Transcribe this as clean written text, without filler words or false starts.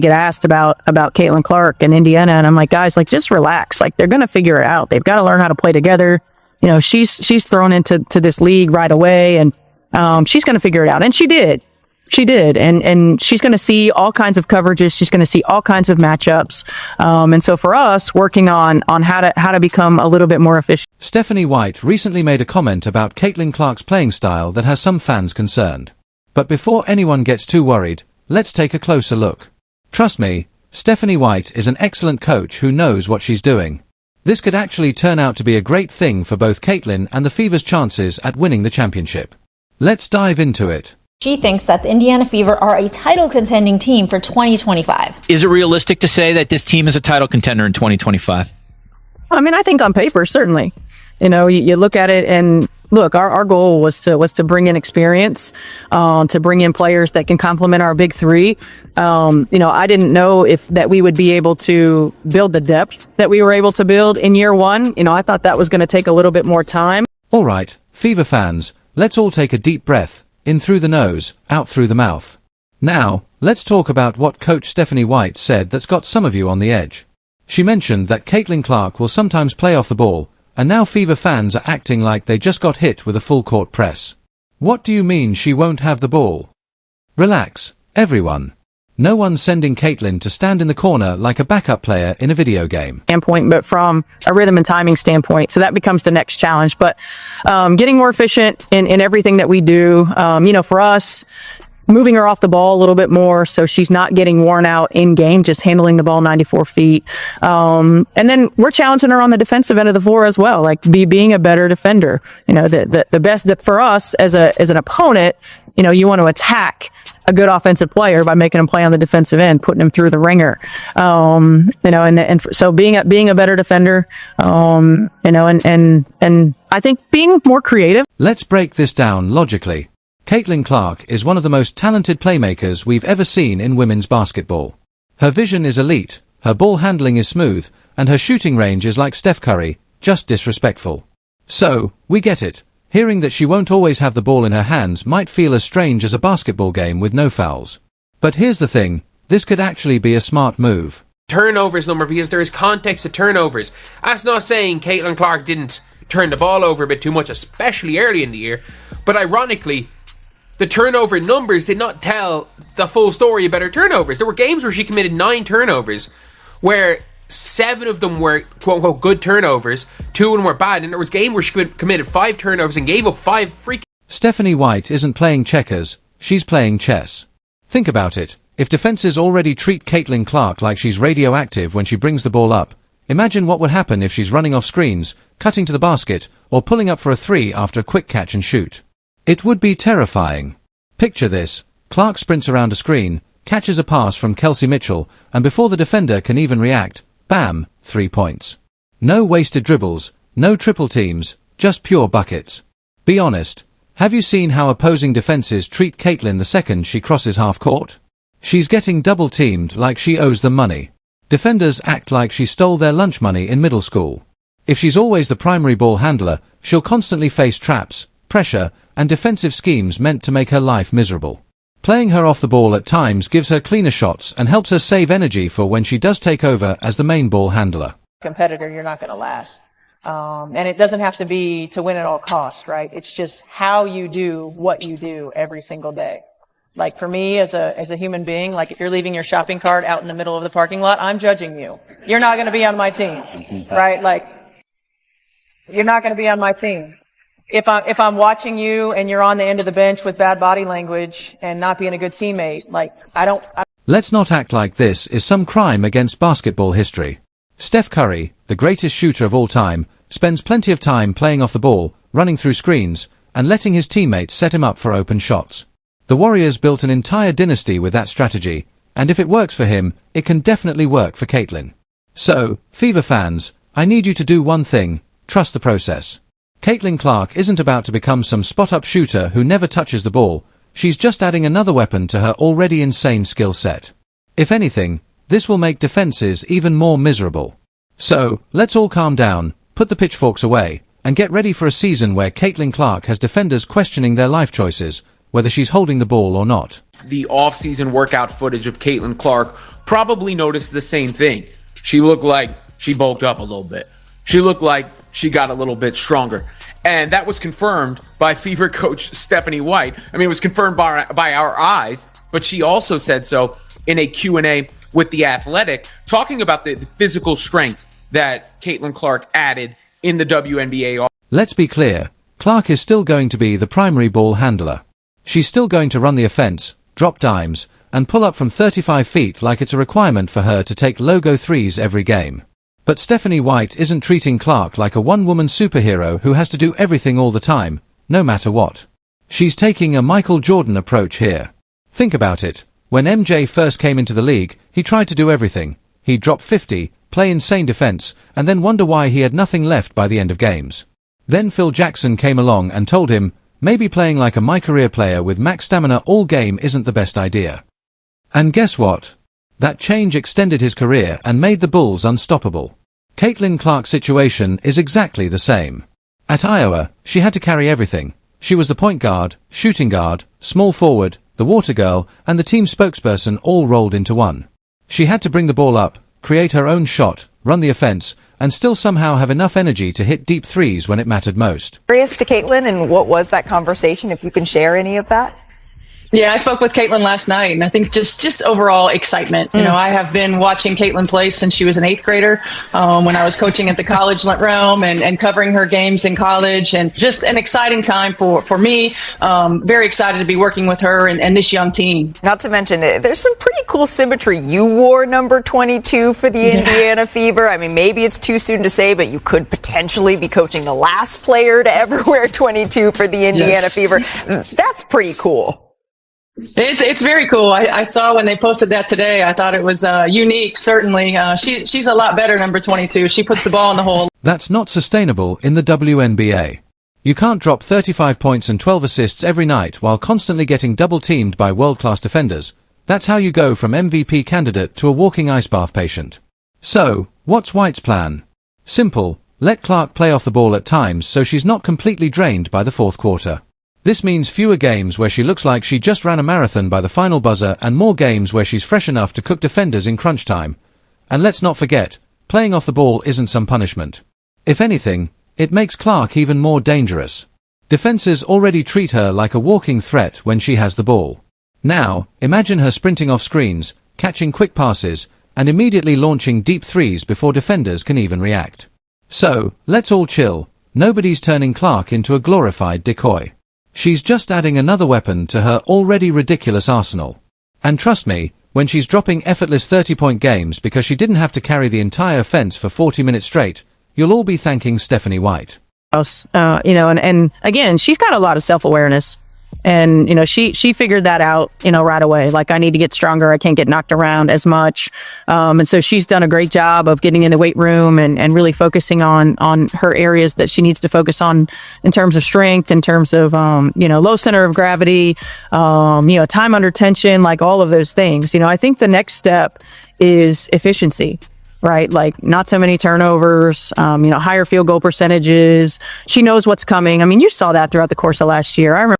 to get asked about Caitlin Clark and Indiana, and I'm like, guys, like, just relax. Like, they're going to figure it out. They've got to learn how to play together. You know, she's thrown into this league right away, and she's going to figure it out. And she did. And she's going to see all kinds of coverages. She's going to see all kinds of matchups. And so for us, working on how to become a little bit more efficient. Stephanie White recently made a comment about Caitlin Clark's playing style that has some fans concerned. But before anyone gets too worried, let's take a closer look. Trust me, Stephanie White is an excellent coach who knows what she's doing. This could actually turn out to be a great thing for both Caitlin and the Fever's chances at winning the championship. Let's dive into it. She thinks that the Indiana Fever are a title contending team for 2025. Is it realistic to say that this team is a title contender in 2025? I mean, I think on paper, certainly. You know, you look at it and look, our goal was to bring in experience, to bring in players that can complement our big three. You know, I didn't know that we would be able to build the depth that we were able to build in year one. You know, I thought that was going to take a little bit more time. All right, Fever fans, let's all take a deep breath. In through the nose, out through the mouth. Now, let's talk about what Coach Stephanie White said that's got some of you on the edge. She mentioned that Caitlin Clark will sometimes play off the ball, and now Fever fans are acting like they just got hit with a full court press. What do you mean she won't have the ball? Relax, everyone. No one's sending Caitlin to stand in the corner like a backup player in a video game. Standpoint, but from a rhythm and timing standpoint. So that becomes the next challenge. But getting more efficient in everything that we do. You know, for us, moving her off the ball a little bit more so she's not getting worn out in game, just handling the ball 94 feet. And then we're challenging her on the defensive end of the floor as well, like being a better defender. You know, the best that for us as an opponent, you know, you want to attack a good offensive player by making him play on the defensive end, putting him through the ringer. You know, and so being a better defender, you know, and I think being more creative. Let's break this down logically. Caitlin Clark is one of the most talented playmakers we've ever seen in women's basketball. Her vision is elite, her ball handling is smooth, and her shooting range is like Steph Curry, just disrespectful. So, we get it. Hearing that she won't always have the ball in her hands might feel as strange as a basketball game with no fouls. But here's the thing, this could actually be a smart move. Turnovers number, because there is context to turnovers. That's not saying Caitlin Clark didn't turn the ball over a bit too much, especially early in the year. But ironically, the turnover numbers did not tell the full story about her turnovers. There were games where she committed 9 turnovers, where 7 of them were quote-unquote good turnovers, 2 of them were bad, and there was a game where she committed 5 turnovers and gave up 5 freaking... Stephanie White isn't playing checkers, she's playing chess. Think about it, if defenses already treat Caitlin Clark like she's radioactive when she brings the ball up, imagine what would happen if she's running off screens, cutting to the basket, or pulling up for a 3 after a quick catch and shoot. It would be terrifying. Picture this, Clark sprints around a screen, catches a pass from Kelsey Mitchell, and before the defender can even react, bam, 3 points. No wasted dribbles, no triple teams, just pure buckets. Be honest, have you seen how opposing defenses treat Caitlin the second she crosses half court? She's getting double teamed like she owes them money. Defenders act like she stole their lunch money in middle school. If she's always the primary ball handler, she'll constantly face traps, pressure, and defensive schemes meant to make her life miserable. Playing her off the ball at times gives her cleaner shots and helps her save energy for when she does take over as the main ball handler. Competitor, you're not going to last. And it doesn't have to be to win at all costs, right? It's just how you do what you do every single day. Like for me as a human being, like if you're leaving your shopping cart out in the middle of the parking lot, I'm judging you. You're not going to be on my team, right? Like you're not going to be on my team. If I'm watching you and you're on the end of the bench with bad body language and not being a good teammate, like Let's not act like this is some crime against basketball history. Steph Curry, the greatest shooter of all time, spends plenty of time playing off the ball, running through screens, and letting his teammates set him up for open shots. The Warriors built an entire dynasty with that strategy, and if it works for him, it can definitely work for Caitlin. So, Fever fans, I need you to do one thing, trust the process. Caitlin Clark isn't about to become some spot-up shooter who never touches the ball, she's just adding another weapon to her already insane skill set. If anything, this will make defenses even more miserable. So, let's all calm down, put the pitchforks away, and get ready for a season where Caitlin Clark has defenders questioning their life choices, whether she's holding the ball or not. The off-season workout footage of Caitlin Clark probably noticed the same thing. She looked like she bulked up a little bit. She looked like she got a little bit stronger. And that was confirmed by Fever coach Stephanie White. I mean, it was confirmed by our eyes, but she also said so in a Q&A with The Athletic, talking about the physical strength that Caitlin Clark added in the WNBA. Let's be clear, Clark is still going to be the primary ball handler. She's still going to run the offense, drop dimes, and pull up from 35 feet like it's a requirement for her to take logo threes every game. But Stephanie White isn't treating Clark like a one-woman superhero who has to do everything all the time, no matter what. She's taking a Michael Jordan approach here. Think about it. When MJ first came into the league, he tried to do everything. He'd drop 50, play insane defense, and then wonder why he had nothing left by the end of games. Then Phil Jackson came along and told him, maybe playing like a my-career player with max stamina all game isn't the best idea. And guess what? That change extended his career and made the Bulls unstoppable. Caitlin Clark's situation is exactly the same. At Iowa, she had to carry everything. She was the point guard, shooting guard, small forward, the water girl, and the team spokesperson all rolled into one. She had to bring the ball up, create her own shot, run the offense, and still somehow have enough energy to hit deep threes when it mattered most. Curious to Caitlin, and what was that conversation, if you can share any of that? Yeah, I spoke with Caitlin last night, and I think just overall excitement. You know, I have been watching Caitlin play since she was an 8th grader, when I was coaching at the college realm and covering her games in college, and just an exciting time for me. Very excited to be working with her and this young team. Not to mention, there's some pretty cool symmetry. You wore number 22 for the Indiana Fever. I mean, maybe it's too soon to say, but you could potentially be coaching the last player to ever wear 22 for the Indiana Fever. That's pretty cool. It's very cool. I saw when they posted that today. I thought it was unique, certainly. She's a lot better, number 22. She puts the ball in the hole. That's not sustainable in the WNBA. You can't drop 35 points and 12 assists every night while constantly getting double-teamed by world-class defenders. That's how you go from MVP candidate to a walking ice bath patient. So, what's White's plan? Simple. Let Clark play off the ball at times so she's not completely drained by the fourth quarter. This means fewer games where she looks like she just ran a marathon by the final buzzer and more games where she's fresh enough to cook defenders in crunch time. And let's not forget, playing off the ball isn't some punishment. If anything, it makes Clark even more dangerous. Defenses already treat her like a walking threat when she has the ball. Now, imagine her sprinting off screens, catching quick passes, and immediately launching deep threes before defenders can even react. So, let's all chill. Nobody's turning Clark into a glorified decoy. She's just adding another weapon to her already ridiculous arsenal. And trust me, when she's dropping effortless 30-point games because she didn't have to carry the entire offense for 40 minutes straight, you'll all be thanking Stephanie White. And again, she's got a lot of self-awareness. And, she figured that out, right away. Like, I need to get stronger. I can't get knocked around as much. And so she's done a great job of getting in the weight room and really focusing on her areas that she needs to focus on in terms of strength, in terms of, low center of gravity, time under tension, like all of those things. I think the next step is efficiency. Right? Like, not so many turnovers, higher field goal percentages. She knows what's coming. I mean, you saw that throughout the course of last year. I remember